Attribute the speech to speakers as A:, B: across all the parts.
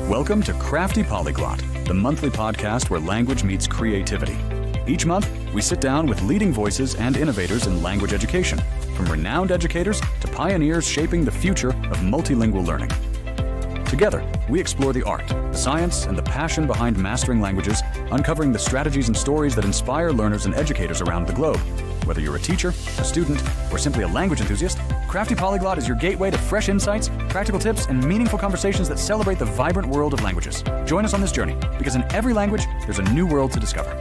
A: Welcome to Crafty Polyglot, the monthly podcast where language meets creativity. Each month, we sit down with leading voices and innovators in language education, from renowned educators to pioneers shaping the future of multilingual learning. Together, we explore the art, the science, and the passion behind mastering languages, uncovering the strategies and stories that inspire learners and educators around the globe. Whether you're a teacher, a student, or simply a language enthusiast, Crafty Polyglot is your gateway to fresh insights, practical tips, and meaningful conversations that celebrate the vibrant world of languages. Join us on this journey, because in every language, there's a new world to discover.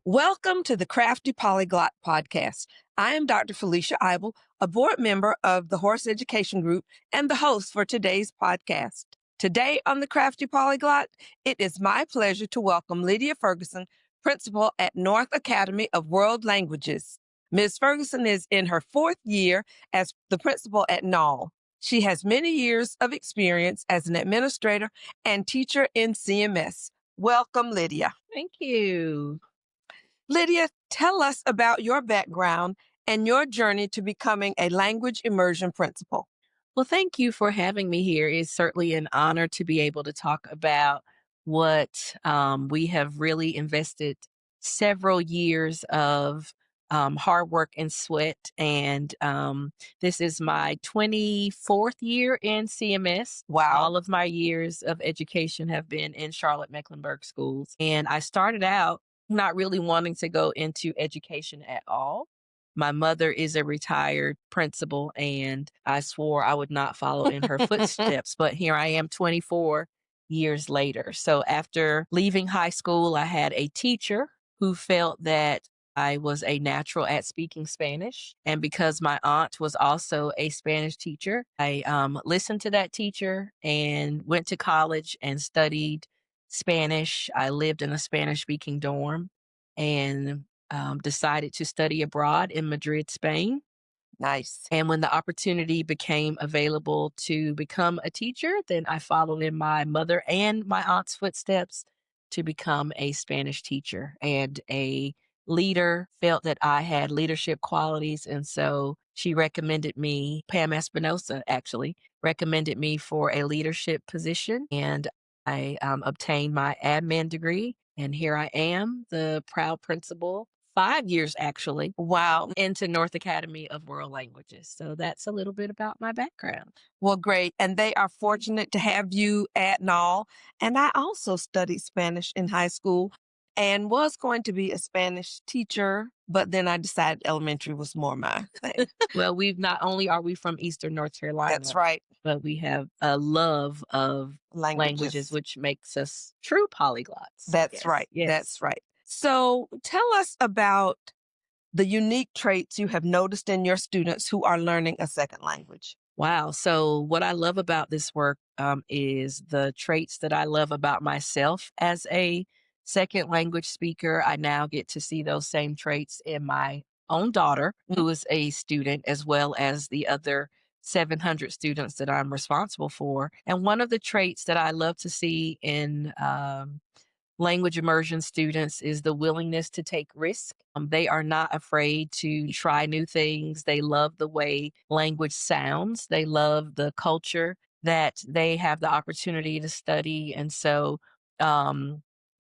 B: Welcome to the Crafty Polyglot Podcast. I am Dr. Felicia Eybl, a board member of the Horse Education Group and the host for today's podcast. Today on the Crafty Polyglot, it is my pleasure to welcome Lydia Fergison, principal at North Academy of World Languages. Ms. Ferguson is in her fourth year as the principal at NAWL. She has many years of experience as an administrator and teacher in CMS. Welcome, Lydia.
C: Thank you.
B: Lydia, tell us about your background and your journey to becoming a language immersion principal.
C: Well, thank you for having me here. It's certainly an honor to be able to talk about what we have really invested several years of hard work and sweat. And this is my 24th year in CMS.
B: Wow.
C: All of my years of education have been in Charlotte-Mecklenburg Schools. And I started out not really wanting to go into education at all. My mother is a retired principal, and I swore I would not follow in her footsteps. But here I am 24 years later. So after leaving high school, I had a teacher who felt that I was a natural at speaking Spanish. And because my aunt was also a Spanish teacher, I listened to that teacher and went to college and studied Spanish. I lived in a Spanish-speaking dorm and decided to study abroad in Madrid, Spain.
B: Nice.
C: And when the opportunity became available to become a teacher, then I followed in my mother and my aunt's footsteps to become a Spanish teacher and a leader. Felt that I had leadership qualities. And so she recommended me, Pam Espinosa actually, recommended me for a leadership position. And I obtained my admin degree. And here I am, the proud principal, 5 years actually.
B: Wow.
C: Into North Academy of World Languages. So that's a little bit about my background.
B: Well, great. And they are fortunate to have you at NAWL. And I also studied Spanish in high school and was going to be a Spanish teacher, but then I decided elementary was more my thing.
C: Well, not only are we from Eastern North Carolina.
B: That's right.
C: But we have a love of languages, which makes us true polyglots.
B: That's right.
C: Yes.
B: That's right. So tell us about the unique traits you have noticed in your students who are learning a second language.
C: Wow. So what I love about this work is the traits that I love about myself as a second language speaker. I now get to see those same traits in my own daughter, who is a student, as well as the other 700 students that I'm responsible for. And one of the traits that I love to see in language immersion students is the willingness to take risk. They are not afraid to try new things. They love the way language sounds. They love the culture that they have the opportunity to study. And so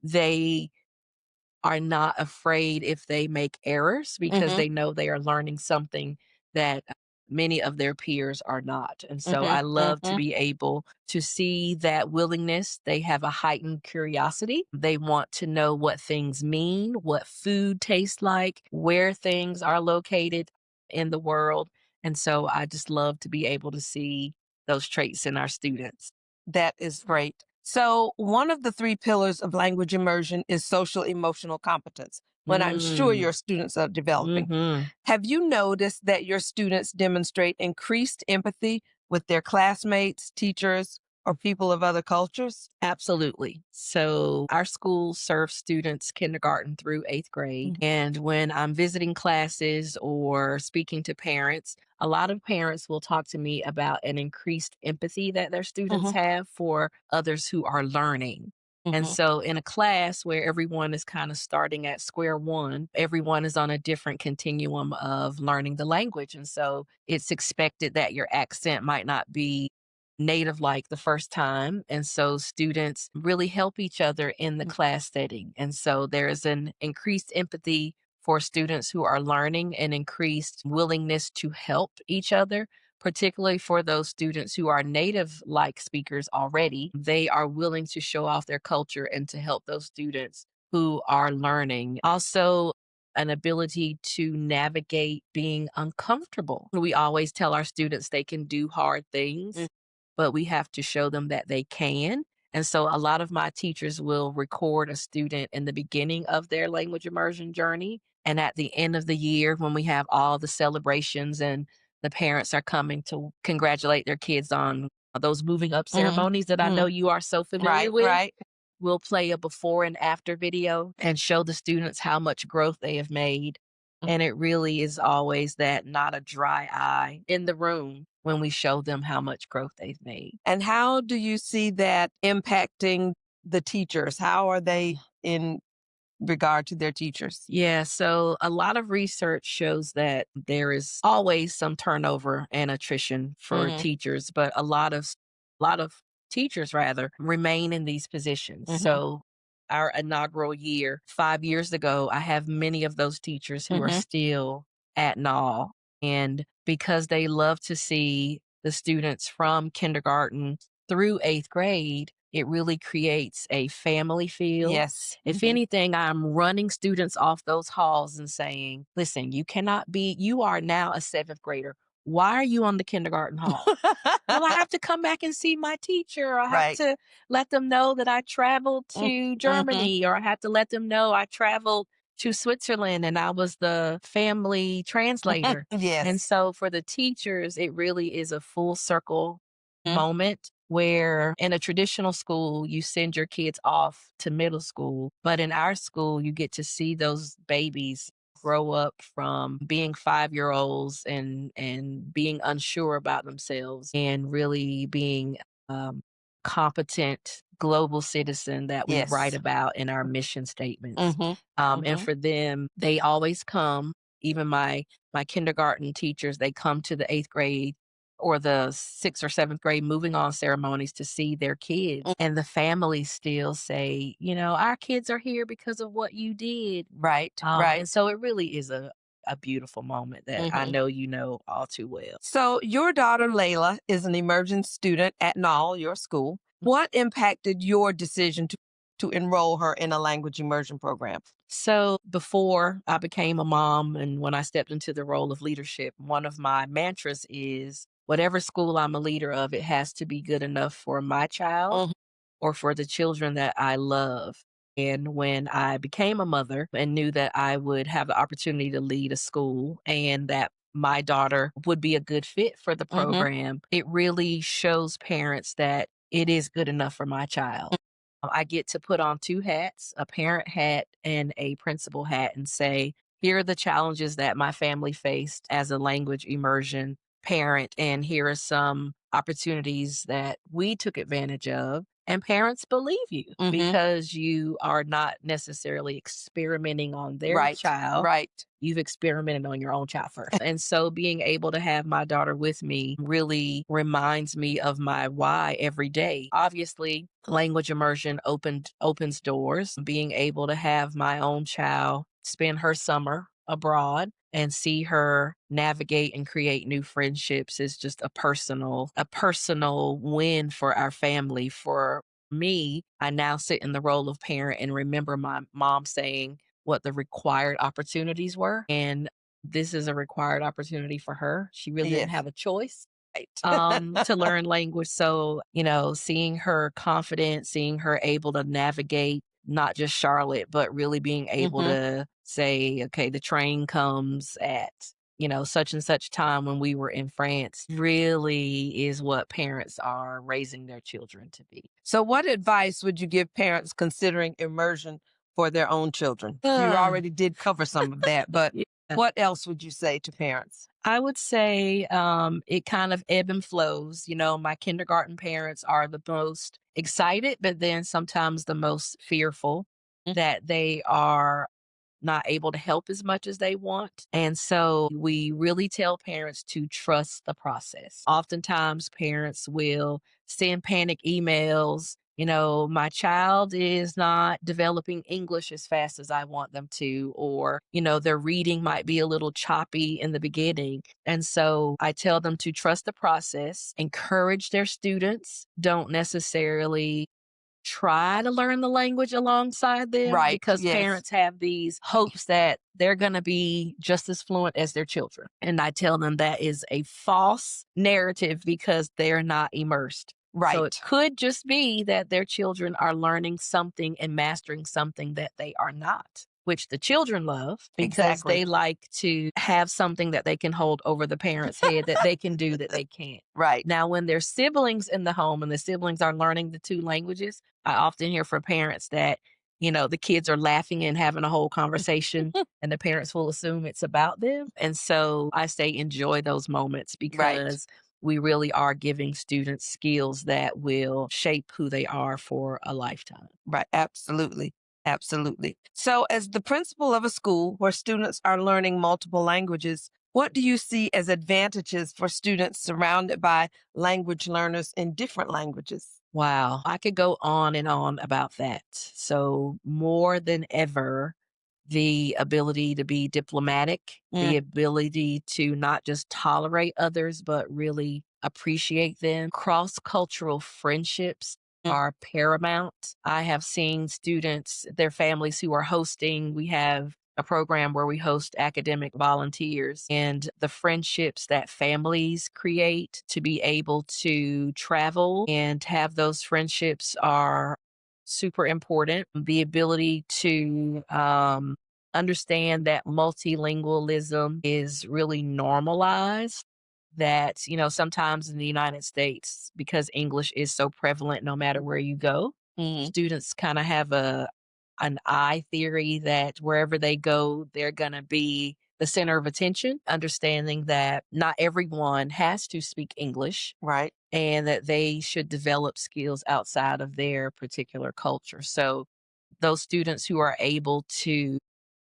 C: they are not afraid if they make errors because they know they are learning something that many of their peers are not. And so I love to be able to see that willingness. They have a heightened curiosity. They want to know what things mean, what food tastes like, where things are located in the world. And so I just love to be able to see those traits in our students.
B: That is great. So one of the 3 pillars of language immersion is social emotional competence, when I'm sure your students are developing. Have you noticed that your students demonstrate increased empathy with their classmates, teachers, or people of other cultures?
C: Absolutely. So our school serves students kindergarten through 8th grade. And when I'm visiting classes or speaking to parents, a lot of parents will talk to me about an increased empathy that their students have for others who are learning. And so in a class where everyone is kind of starting at square one, everyone is on a different continuum of learning the language. And so it's expected that your accent might not be native like the first time. And so students really help each other in the class setting. And so there's an increased empathy for students who are learning and increased willingness to help each other, particularly for those students who are native like speakers already. They are willing to show off their culture and to help those students who are learning. Also, an ability to navigate being uncomfortable. We always tell our students they can do hard things, but we have to show them that they can. And so a lot of my teachers will record a student in the beginning of their language immersion journey. And at the end of the year, when we have all the celebrations and the parents are coming to congratulate their kids on those moving up ceremonies that I know you are so familiar with.
B: Right.
C: We'll play a before and after video and show the students how much growth they have made. And it really is always that not a dry eye in the room when we show them how much growth they've made.
B: And how do you see that impacting the teachers? How are they in regard to their teachers?
C: Yeah, so a lot of research shows that there is always some turnover and attrition for teachers, but a lot of teachers rather remain in these positions. So our inaugural year, 5 years ago, I have many of those teachers who are still at NAWL. And because they love to see the students from kindergarten through 8th grade, it really creates a family feel.
B: Yes.
C: If anything, I'm running students off those halls and saying, listen, you are now a 7th grader. Why are you on the kindergarten hall? Well, I have to come back and see my teacher. I have to let them know that I traveled to Germany, or I have to let them know I traveled to Switzerland and I was the family translator.
B: Yes.
C: And so for the teachers, it really is a full circle moment where in a traditional school, you send your kids off to middle school. But in our school, you get to see those babies grow up from being 5-year-olds and being unsure about themselves and really being competent global citizen that we write about in our mission statements. And for them, they always come, even my kindergarten teachers, they come to the 8th grade or the 6th or 7th grade moving on ceremonies to see their kids. And the families still say, our kids are here because of what you did.
B: Right.
C: And so it really is a beautiful moment that I know you know all too well.
B: So your daughter, Layla, is an immersion student at NAWL, your school. What impacted your decision to enroll her in a language immersion program?
C: So before I became a mom and when I stepped into the role of leadership, one of my mantras is whatever school I'm a leader of, it has to be good enough for my child or for the children that I love. And when I became a mother and knew that I would have the opportunity to lead a school and that my daughter would be a good fit for the program, it really shows parents that it is good enough for my child. I get to put on 2 hats, a parent hat and a principal hat, and say, here are the challenges that my family faced as a language immersion parent, and here are some opportunities that we took advantage of. And parents believe you because you are not necessarily experimenting on their child.
B: Right.
C: You've experimented on your own child first. And so being able to have my daughter with me really reminds me of my why every day. Obviously, language immersion opens doors. Being able to have my own child spend her summer abroad and see her navigate and create new friendships is just a personal win for our family. For me, I now sit in the role of parent and remember my mom saying what the required opportunities were. And this is a required opportunity for her. She really didn't have a choice to learn language. So, seeing her confident, seeing her able to navigate not just Charlotte, but really being able to say, okay, the train comes at, such and such time when we were in France really is what parents are raising their children to be.
B: So what advice would you give parents considering immersion for their own children? You already did cover some of that, but what else would you say to parents?
C: I would say it kind of ebb and flows. My kindergarten parents are the most excited, but then sometimes the most fearful that they are not able to help as much as they want. And so we really tell parents to trust the process. Oftentimes, parents will send panic emails. My child is not developing English as fast as I want them to, or, their reading might be a little choppy in the beginning. And so I tell them to trust the process, encourage their students, don't necessarily try to learn the language alongside them,
B: Right.
C: because
B: Yes.
C: parents have these hopes that they're going to be just as fluent as their children. And I tell them that is a false narrative because they're not immersed.
B: Right.
C: So it could just be that their children are learning something and mastering something that they are not, which the children love because
B: Exactly.
C: they like to have something that they can hold over the parent's head that they can do that they can't.
B: Right.
C: Now, when there's siblings in the home and the siblings are learning the two languages, I often hear from parents that, the kids are laughing and having a whole conversation and the parents will assume it's about them. And so I say enjoy those moments because we really are giving students skills that will shape who they are for a lifetime.
B: Right. Absolutely. Absolutely. So, as the principal of a school where students are learning multiple languages, what do you see as advantages for students surrounded by language learners in different languages?
C: Wow, I could go on and on about that. So, more than ever, the ability to be diplomatic, the ability to not just tolerate others, but really appreciate them. Cross-cultural friendships are paramount. I have seen students, their families who are hosting, we have a program where we host academic volunteers, and the friendships that families create to be able to travel and have those friendships are super important. The ability to understand that multilingualism is really normalized. That, sometimes in the United States, because English is so prevalent no matter where you go, students kind of have an I theory that wherever they go, they're going to be the center of attention, understanding that not everyone has to speak English.
B: Right.
C: And that they should develop skills outside of their particular culture. So those students who are able to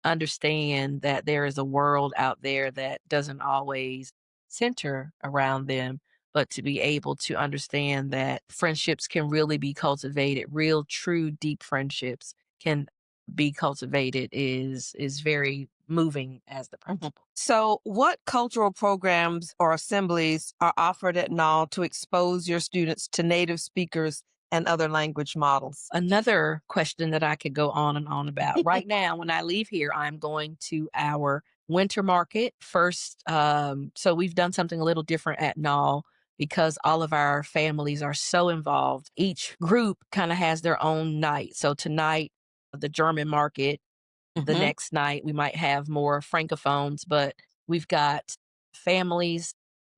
C: understand that there is a world out there that doesn't always center around them, but to be able to understand that friendships can really be cultivated, real, true, deep friendships can be cultivated is very moving as the principal.
B: So, what cultural programs or assemblies are offered at NAWL to expose your students to native speakers and other language models?
C: Another question that I could go on and on about. Right now, when I leave here, I'm going to our winter market first. So we've done something a little different at NAWL because all of our families are so involved. Each group kind of has their own night. So tonight, the German market. The next night, we might have more francophones, but we've got families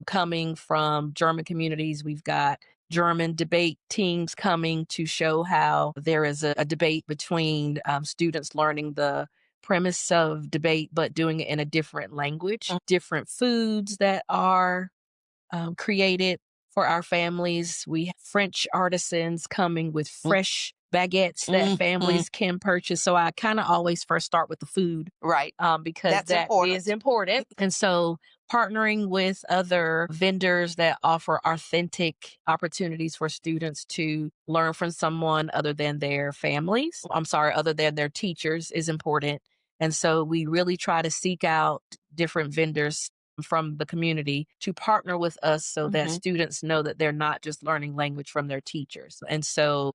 C: coming from German communities. We've got German debate teams coming to show how there is a debate between students learning the premise of debate, but doing it in a different language, different foods that are created for our families. We have French artisans coming with fresh baguettes that families can purchase. So I kind of always first start with the food.
B: Right.
C: Because
B: That's
C: that
B: important.
C: is important. And so partnering with other vendors that offer authentic opportunities for students to learn from someone other than their families, other than their teachers is important. And so we really try to seek out different vendors from the community to partner with us so that students know that they're not just learning language from their teachers. And so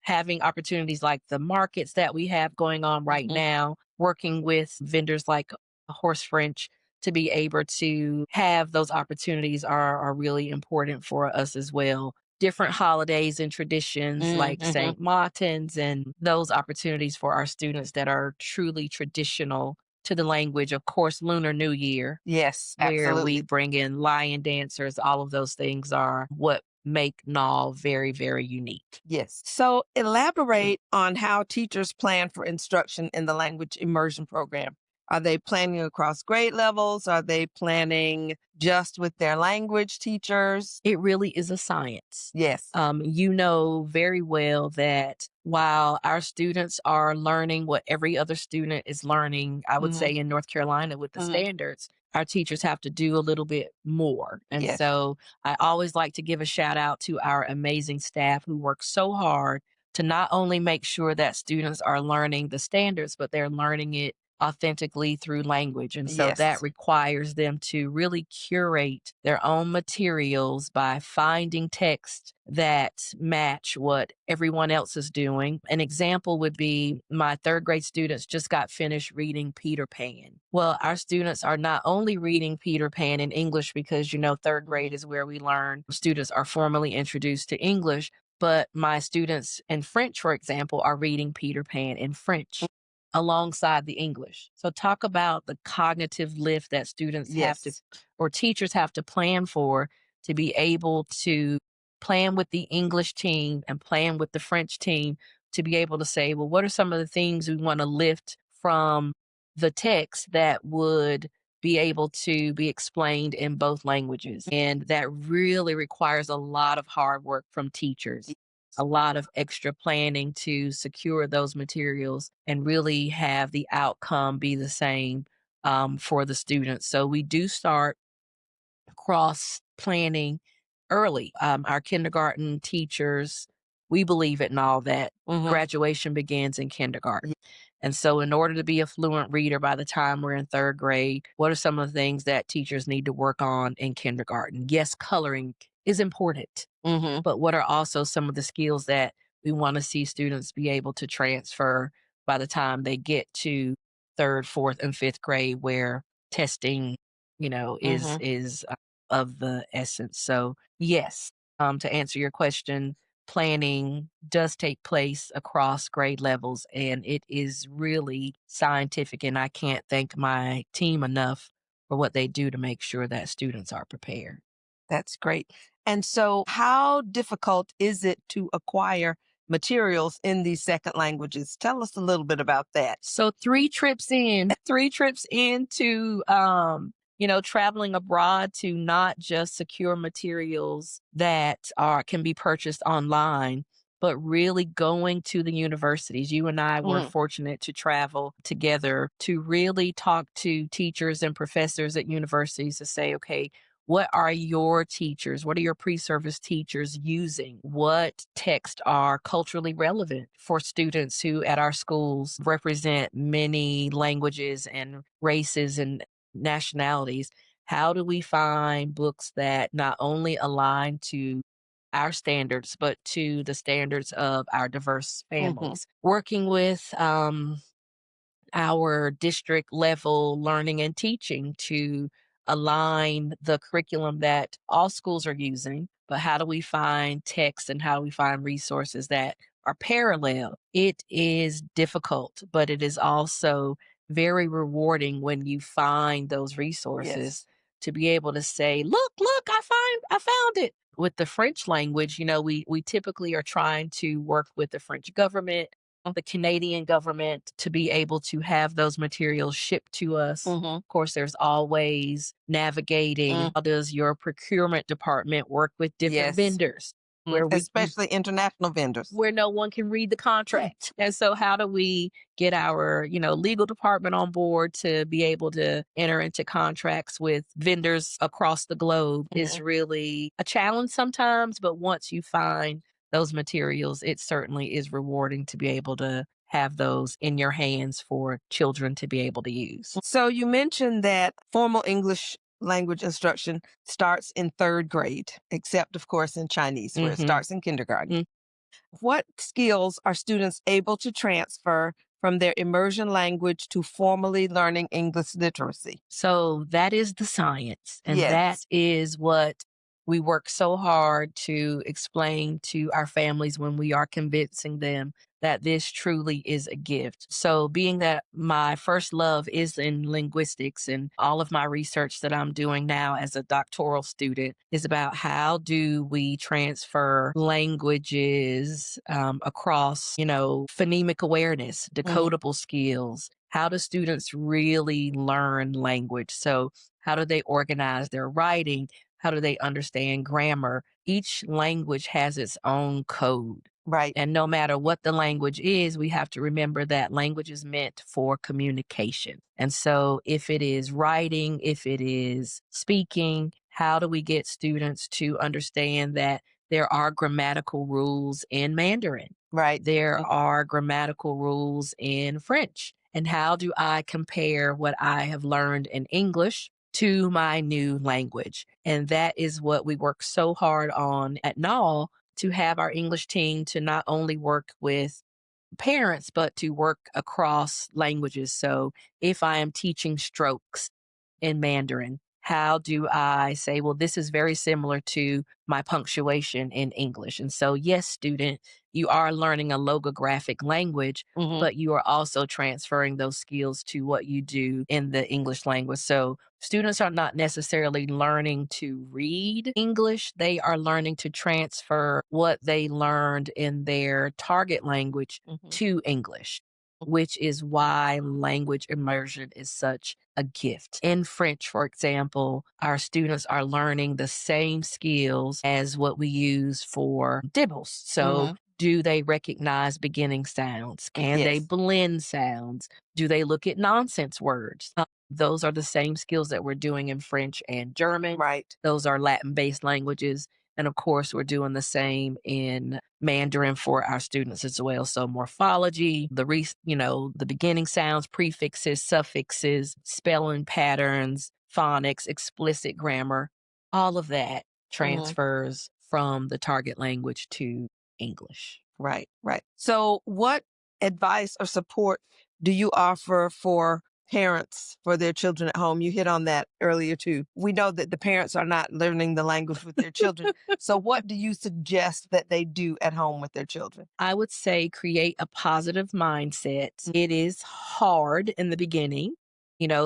C: having opportunities like the markets that we have going on right now, working with vendors like Horse French to be able to have those opportunities are really important for us as well. Different holidays and traditions like St. Martin's and those opportunities for our students that are truly traditional to the language. Of course, Lunar New Year.
B: Yes,
C: Where
B: absolutely.
C: we bring in lion dancers. All of those things are what make NAWL very, very unique.
B: Yes. So, elaborate on how teachers plan for instruction in the language immersion program. Are they planning across grade levels? Are they planning just with their language teachers?
C: It really is a science.
B: Yes.
C: You know very well that while our students are learning what every other student is learning, I would say in North Carolina with the standards, our teachers have to do a little bit more. And
B: Yes.
C: so I always like to give a shout out to our amazing staff who work so hard to not only make sure that students are learning the standards, but they're learning it authentically through language. And so
B: Yes.
C: that requires them to really curate their own materials by finding texts that match what everyone else is doing. An example would be my third grade students just got finished reading Peter Pan. Well, our students are not only reading Peter Pan in English because, you know, third grade is where we learn, students are formally introduced to English, but my students in French, for example, are reading Peter Pan in French alongside the English. So talk about the cognitive lift that students have to, or teachers have to plan for, to be able to plan with the English team and plan with the French team to be able to say, well, what are some of the things we want to lift from the text that would be able to be explained in both languages? And that really requires a lot of hard work from teachers, a lot of extra planning to secure those materials and really have the outcome be the same for the students. So we do start cross planning early. Our kindergarten teachers, we believe it and all that graduation begins in kindergarten. And so in order to be a fluent reader by the time we're in third grade, what are some of the things that teachers need to work on in kindergarten? Yes, coloring is important, but what are also some of the skills that we want to see students be able to transfer by the time they get to third, fourth, and fifth grade, where testing, you know, is of the essence. So yes, to answer your question, planning does take place across grade levels, and it is really scientific. And I can't thank my team enough for what they do to make sure that students are prepared.
B: That's great. And so, how difficult is it to acquire materials in these second languages? Tell us a little bit about that.
C: So 3 trips into you know, traveling abroad to not just secure materials that can be purchased online, but really going to the universities. You and I were fortunate to travel together to really talk to teachers and professors at universities to say, okay, what are your teachers? What are your pre-service teachers using? What texts are culturally relevant for students who at our schools represent many languages and races and nationalities? How do we find books that not only align to our standards, but to the standards of our diverse families? Working with our district level learning and teaching to align the curriculum that all schools are using, but how do we find texts and how do we find resources that are parallel? It is difficult, but it is also very rewarding when you find those resources to be able to say, look, I found it. With the French language, you know, we typically are trying to work with the French government, the Canadian government, to be able to have those materials shipped to us. Of course, there's always navigating. How does your procurement department work with different vendors?
B: Especially international vendors.
C: Where no one can read the contract. And so how do we get our, you know, legal department on board to be able to enter into contracts with vendors across the globe is really a challenge sometimes, but once you find those materials, it certainly is rewarding to be able to have those in your hands for children to be able to use.
B: So you mentioned that formal English language instruction starts in third grade, except, of course, in Chinese, where it starts in kindergarten. What skills are students able to transfer from their immersion language to formally learning English literacy?
C: So that is the science. And that is what we work so hard to explain to our families when we are convincing them that this truly is a gift. So, being that my first love is in linguistics, and all of my research that I'm doing now as a doctoral student is about how do we transfer languages across, phonemic awareness, decodable skills. How do students really learn language? So, how do they organize their writing? How do they understand grammar? Each language has its own code.
B: Right.
C: And no matter what the language is, we have to remember that language is meant for communication. And so if it is writing, if it is speaking, how do we get students to understand that there are grammatical rules in Mandarin?
B: Right.
C: There are grammatical rules in French. And how do I compare what I have learned in English to my new language? And that is what we work so hard on at NAWL, to have our English team to not only work with parents, but to work across languages. So if I am teaching strokes in Mandarin, how do I say, well, this is very similar to my punctuation in English? And so, yes, student, you are learning a logographic language, but you are also transferring those skills to what you do in the English language. So students are not necessarily learning to read English. They are learning to transfer what they learned in their target language to English, which is why language immersion is such a gift. In French, for example, our students are learning the same skills as what we use for dibbles. So do they recognize beginning sounds? Can they blend sounds? Do they look at nonsense words? Those are the same skills that we're doing in French and German.
B: Right.
C: Those are Latin-based languages. And of course, we're doing the same in Mandarin for our students as well. So morphology, the beginning sounds, prefixes, suffixes, spelling patterns, phonics, explicit grammar, all of that transfers from the target language to English.
B: Right. So what advice or support do you offer for parents for their children at home? You hit on that earlier too. We know that the parents are not learning the language with their children. So what do you suggest that they do at home with their children?
C: I would say create a positive mindset. It is hard in the beginning.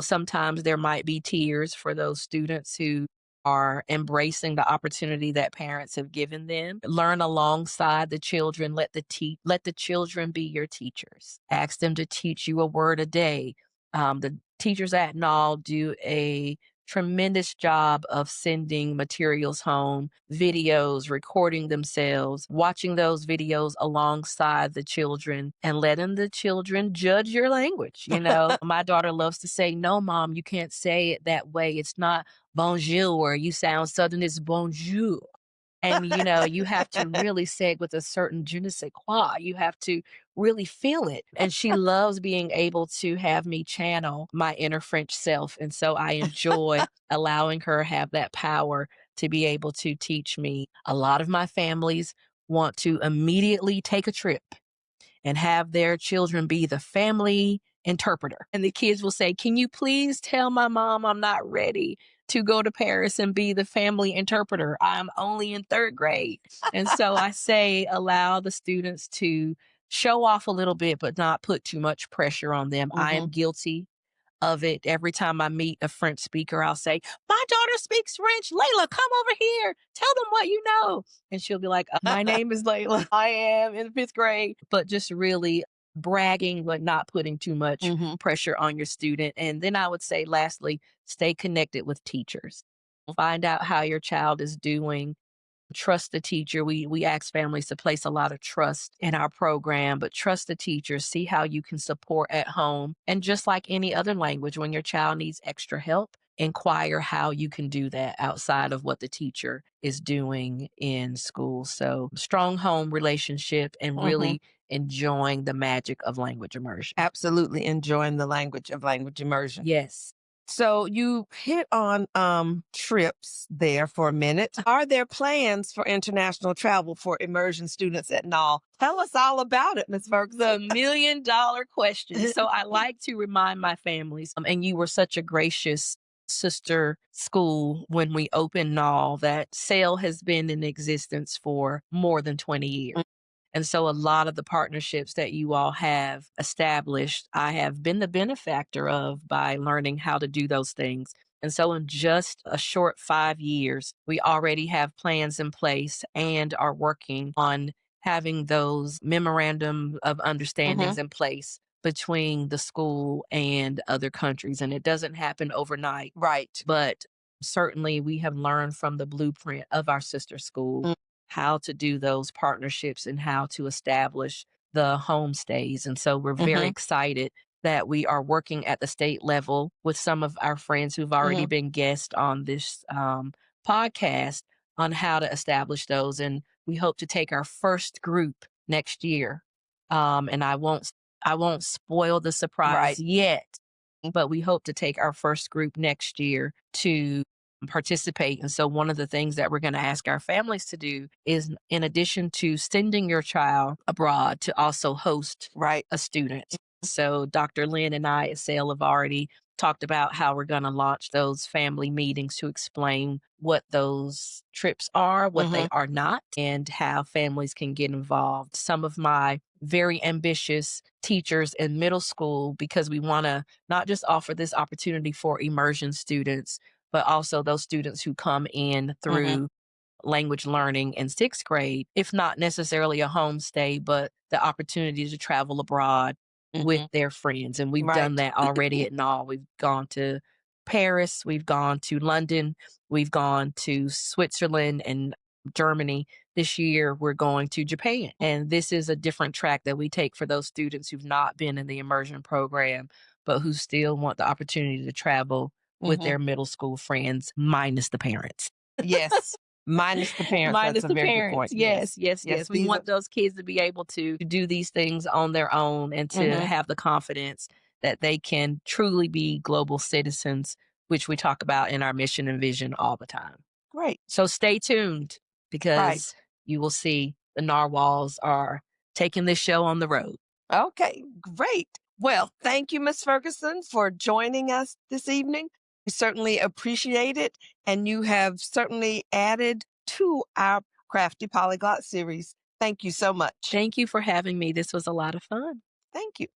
C: Sometimes there might be tears for those students who are embracing the opportunity that parents have given them. Learn alongside the children. Let the children be your teachers. Ask them to teach you a word a day. The teachers at NAWL do a tremendous job of sending materials home, videos, recording themselves, watching those videos alongside the children and letting the children judge your language. My daughter loves to say, no, mom, you can't say it that way. It's not bonjour. You sound Southern, it's bonjour. And, you have to really say it with a certain je ne sais quoi. You have to really feel it. And she loves being able to have me channel my inner French self. And so I enjoy allowing her have that power to be able to teach me. A lot of my families want to immediately take a trip and have their children be the family interpreter. And the kids will say, can you please tell my mom I'm not ready to go to Paris and be the family interpreter? I'm only in 3rd grade. And so I say, allow the students to show off a little bit, but not put too much pressure on them. I am guilty of it. Every time I meet a French speaker, I'll say, my daughter speaks French. Layla, come over here. Tell them what you know. And she'll be like, my name is Layla. I am in 5th grade. But just really bragging, but not putting too much pressure on your student. And then I would say, lastly, stay connected with teachers. Find out how your child is doing. Trust the teacher. We ask families to place a lot of trust in our program, but trust the teacher. See how you can support at home. And just like any other language, when your child needs extra help, inquire how you can do that outside of what the teacher is doing in school. So strong home relationship and really enjoying the magic of language immersion.
B: Absolutely enjoying the language of language immersion.
C: Yes.
B: So you hit on trips there for a minute. Are there plans for international travel for immersion students at NAWL? Tell us all about it, Ms. Ferguson.
C: The $1 million question. So I like to remind my families, and you were such a gracious sister school when we opened NAWL. That sale has been in existence for more than 20 years. And so a lot of the partnerships that you all have established, I have been the benefactor of by learning how to do those things. And so in just a short 5 years, we already have plans in place and are working on having those memorandum of understandings in place between the school and other countries. And it doesn't happen overnight.
B: Right.
C: But certainly we have learned from the blueprint of our sister school how to do those partnerships and how to establish the homestays. And so we're very excited that we are working at the state level with some of our friends who've already been guests on this podcast on how to establish those. And we hope to take our first group next year. And I won't spoil the surprise yet, but we hope to take our first group next year to participate. And so one of the things that we're going to ask our families to do is, in addition to sending your child abroad, to also host a student. So Dr. Lynn and I at SAIL have already talked about how we're going to launch those family meetings to explain what those trips are, what they are not, and how families can get involved. Some of my very ambitious teachers in middle school, because we want to not just offer this opportunity for immersion students, but also those students who come in through language learning in 6th grade, if not necessarily a homestay, but the opportunity to travel abroad with their friends. And we've done that already at NAWL. We've gone to Paris, we've gone to London, we've gone to Switzerland and Germany. This year, we're going to Japan. And this is a different track that we take for those students who've not been in the immersion program, but who still want the opportunity to travel with their middle school friends, minus the parents.
B: Yes. Minus the parents.
C: Minus
B: That's
C: the
B: a very
C: parents.
B: good point.
C: Yes. We want those kids to be able to do these things on their own and to have the confidence that they can truly be global citizens, which we talk about in our mission and vision all the time.
B: Great.
C: So stay tuned, because you will see the narwhals are taking this show on the road.
B: Okay, great. Well, thank you, Ms. Ferguson, for joining us this evening. We certainly appreciate it, and you have certainly added to our Crafty Polyglot series. Thank you so much.
C: Thank you for having me. This was a lot of fun.
B: Thank you.